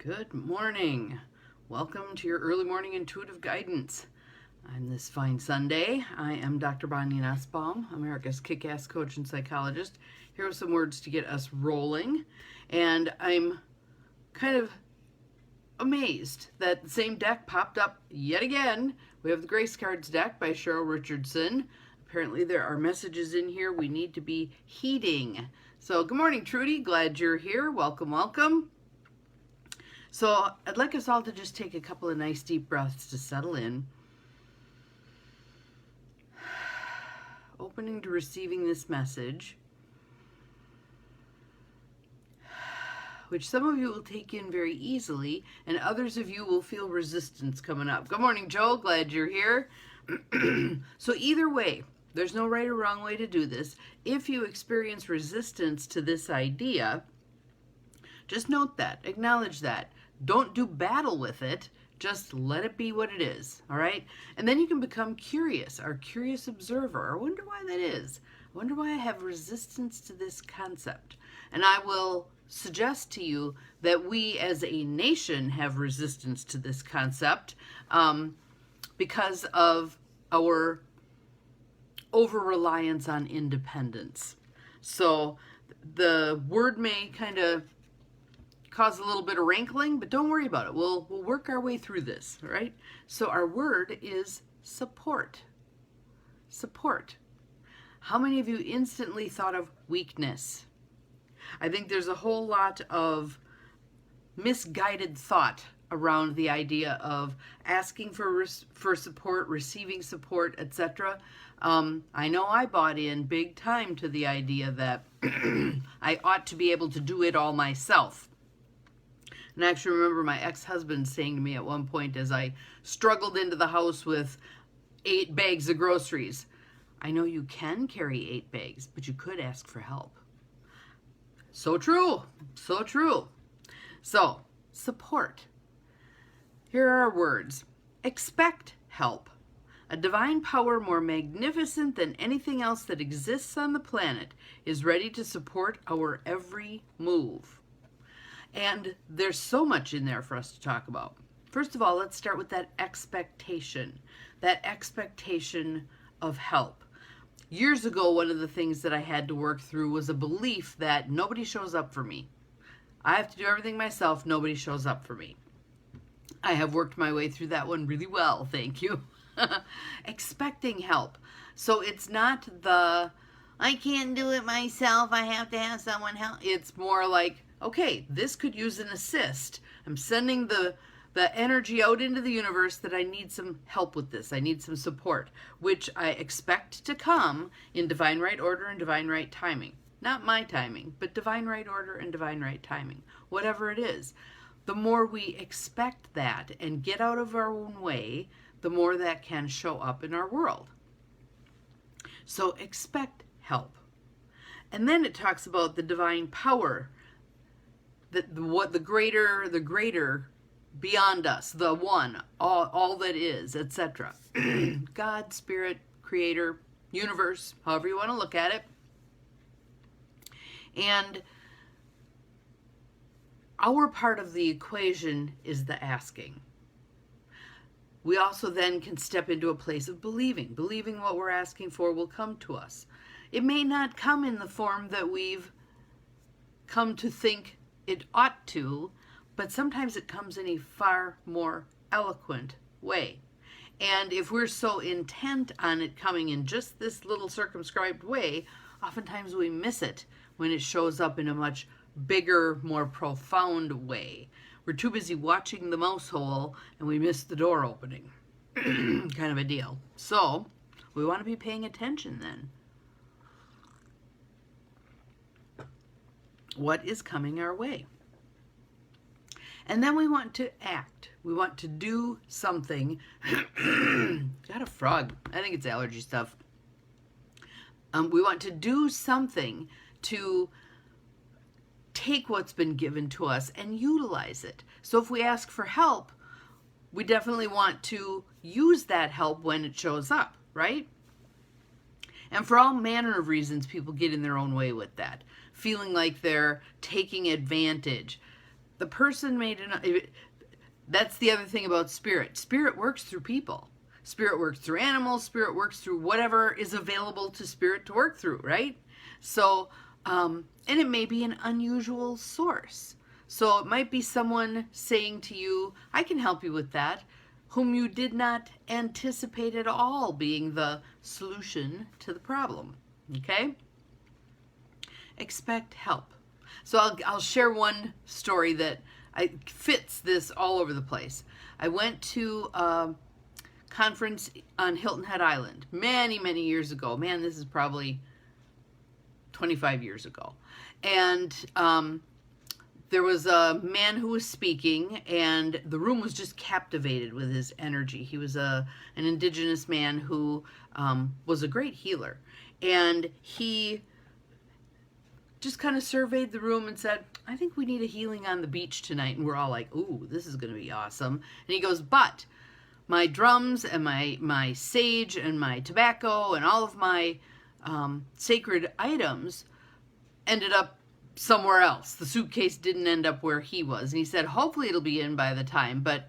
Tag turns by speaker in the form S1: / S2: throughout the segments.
S1: Good morning. Welcome to your early morning intuitive guidance. On this fine Sunday, I am Dr. Bonnie Nussbaum, America's kick-ass coach and psychologist. Here are some words to get us rolling. And I'm kind of amazed that the same deck popped up yet again. We have the Grace Cards deck by Cheryl Richardson. Apparently there are messages in here we need to be heeding. So good morning, Trudy. Glad you're here. Welcome, welcome. So I'd like us all to just take a couple of nice deep breaths to settle in. Opening to receiving this message, which some of you will take in very easily, and others of you will feel resistance coming up. Good morning, Joe. Glad you're here. So either way, there's no right or wrong way to do this. If you experience resistance to this idea, just note that, acknowledge that. Don't do battle with it. Just let it be what it is, all right? And then you can become curious, our curious observer. I wonder why that is. I wonder why I have resistance to this concept. And I will suggest to you that we as a nation have resistance to this concept because of our over-reliance on independence. So the word may kind of cause a little bit of rankling, but don't worry about it. We'll work our way through this, all right? So our word is support. Support. How many of you instantly thought of weakness? I think there's a whole lot of misguided thought around the idea of asking for support, receiving support, etc. I know I bought in big time to the idea that I ought to be able to do it all myself. And I actually remember my ex-husband saying to me at one point as I struggled into the house with 8 bags of groceries, I know you can carry 8 bags, but you could ask for help. So true, so true. So, support. Here are our words. Expect help. A divine power more magnificent than anything else that exists on the planet is ready to support our every move. And there's so much in there for us to talk about. First of all, let's start with that expectation of help. Years ago, one of the things that I had to work through was a belief that nobody shows up for me. I have to do everything myself. Nobody shows up for me. I have worked my way through that one really well, thank you. Expecting help. So it's not the, I can't do it myself, I have to have someone help. It's more like, okay, this could use an assist. I'm sending the energy out into the universe that I need some help with this. I need some support, which I expect to come in divine right order and divine right timing. Not my timing, but divine right order and divine right timing. Whatever it is. The more we expect that and get out of our own way, the more that can show up in our world. So expect help. And then it talks about the divine power, the greater beyond us, the one, all that is, etc. God, spirit, creator, universe, however you want to look at it. And our part of the equation is the asking. We also then can step into a place of believing. Believing what we're asking for will come to us. It may not come in the form that we've come to think it ought to, but sometimes it comes in a far more eloquent way. And if we're so intent on it coming in just this little circumscribed way, oftentimes we miss it when it shows up in a much bigger, more profound way. We're too busy watching the mouse hole and we miss the door opening. Kind of a deal. So we want to be paying attention then. What is coming our way? And then we want to act. We want to do something. Got a frog. I think it's allergy stuff. We want to do something to take what's been given to us and utilize it. So if we ask for help, we definitely want to use that help when it shows up, right? And for all manner of reasons, people get in their own way with that, feeling like they're taking advantage. the person made that's the other thing about spirit. Spirit works through people. Spirit works through animals. Spirit works through whatever is available to spirit to work through, right? So, and it may be an unusual source. So it might be someone saying to you, I can help you with that, whom you did not anticipate at all being the solution to the problem, okay? Expect help. So I'll share one story that fits this all over the place. I went to a conference on Hilton Head Island many, many years ago. Man, this is probably 25 years ago. And there was a man who was speaking, and the room was just captivated with his energy. He was an indigenous man who was a great healer. And he just kind of surveyed the room and said, I think we need a healing on the beach tonight. And we're all like, ooh, this is going to be awesome. And he goes, but my drums and my sage and my tobacco and all of my sacred items ended up somewhere else. The suitcase didn't end up where he was. And he said, hopefully it'll be in by the time, but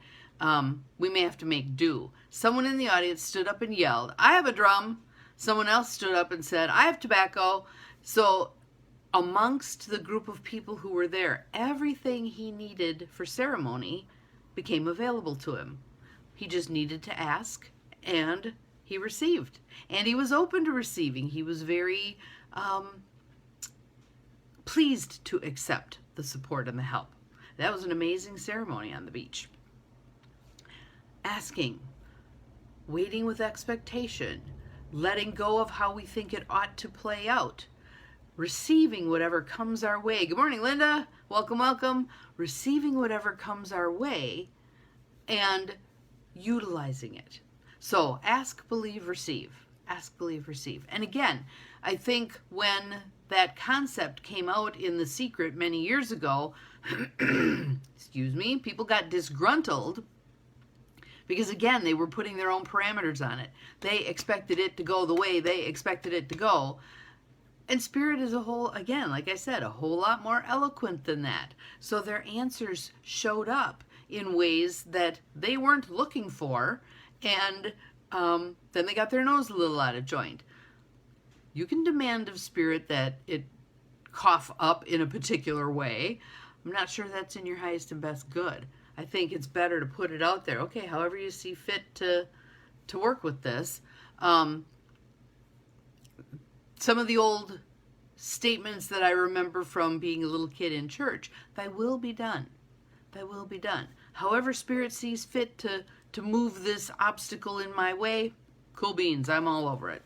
S1: we may have to make do. Someone in the audience stood up and yelled, I have a drum. Someone else stood up and said, I have tobacco. So amongst the group of people who were there, everything he needed for ceremony became available to him. He just needed to ask, and he received. And he was open to receiving. He was very pleased to accept the support and the help. That was an amazing ceremony on the beach. Asking, waiting with expectation, letting go of how we think it ought to play out, receiving whatever comes our way. Good morning, Linda. Welcome, welcome. Receiving whatever comes our way and utilizing it. So ask, believe, receive. Ask, believe, receive. And again, I think when that concept came out in The Secret many years ago, excuse me, people got disgruntled because, again, they were putting their own parameters on it. They expected it to go the way they expected it to go. And spirit is a whole, again, like I said, a whole lot more eloquent than that. So their answers showed up in ways that they weren't looking for, and then they got their nose a little out of joint. You can demand of spirit that it cough up in a particular way. I'm not sure that's in your highest and best good. I think it's better to put it out there. Okay, however you see fit to work with this. Some of the old statements that I remember from being a little kid in church, thy will be done. Thy will be done. However spirit sees fit to move this obstacle in my way, cool beans, I'm all over it.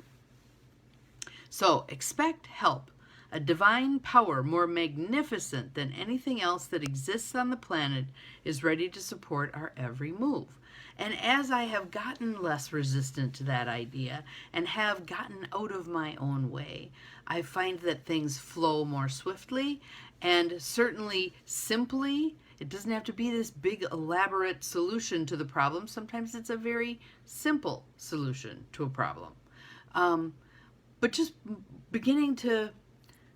S1: So expect help. A divine power more magnificent than anything else that exists on the planet is ready to support our every move. And as I have gotten less resistant to that idea and have gotten out of my own way, I find that things flow more swiftly and certainly simply. It doesn't have to be this big elaborate solution to the problem. Sometimes it's a very simple solution to a problem. But just beginning to,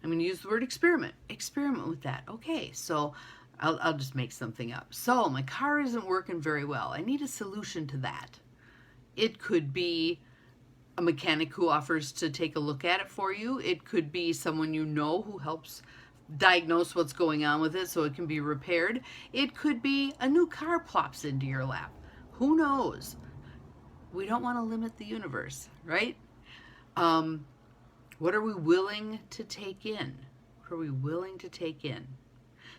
S1: I'm going to use the word experiment. Experiment with that. Okay, so I'll just make something up. So my car isn't working very well. I need a solution to that. It could be a mechanic who offers to take a look at it for you. It could be someone you know who helps diagnose what's going on with it so it can be repaired. It could be a new car plops into your lap. Who knows? We don't want to limit the universe, right? What are we willing to take in? What are we willing to take in?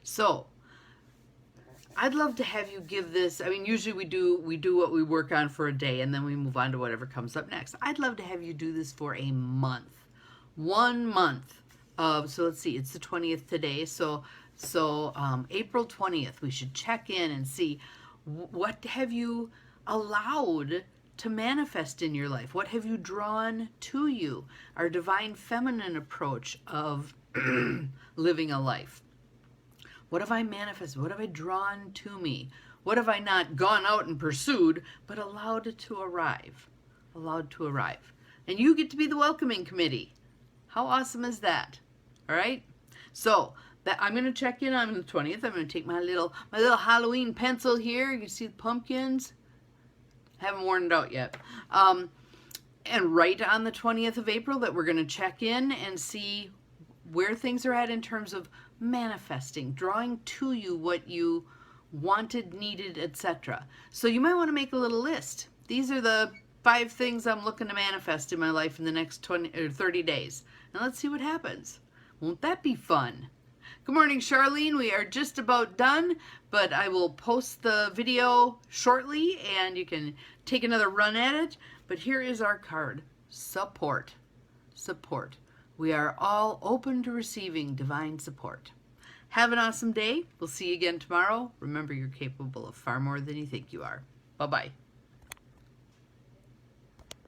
S1: So I'd love to have you give this, I mean, usually we do what we work on for a day and then we move on to whatever comes up next. I'd love to have you do this for a month. 1 month of, so let's see, it's the 20th today. So April 20th, we should check in and see what have you allowed to manifest in your life? What have you drawn to you? Our divine feminine approach of living a life. What have I manifested? What have I drawn to me? What have I not gone out and pursued, but allowed to arrive? Allowed to arrive. And you get to be the welcoming committee. How awesome is that? All right? So that I'm going to check in on the 20th. I'm going to take my little Halloween pencil here. You can see the pumpkins. Haven't worn it out yet. And right on the 20th of April that we're going to check in and see where things are at in terms of manifesting, drawing to you what you wanted, needed, etc. So you might want to make a little list. These are the 5 things I'm looking to manifest in my life in the next 20 or 30 days. And let's see what happens. Won't that be fun? Good morning, Charlene. We are just about done, but I will post the video shortly and you can take another run at it. But here is our card. Support. Support. We are all open to receiving divine support. Have an awesome day. We'll see you again tomorrow. Remember, you're capable of far more than you think you are. Bye-bye.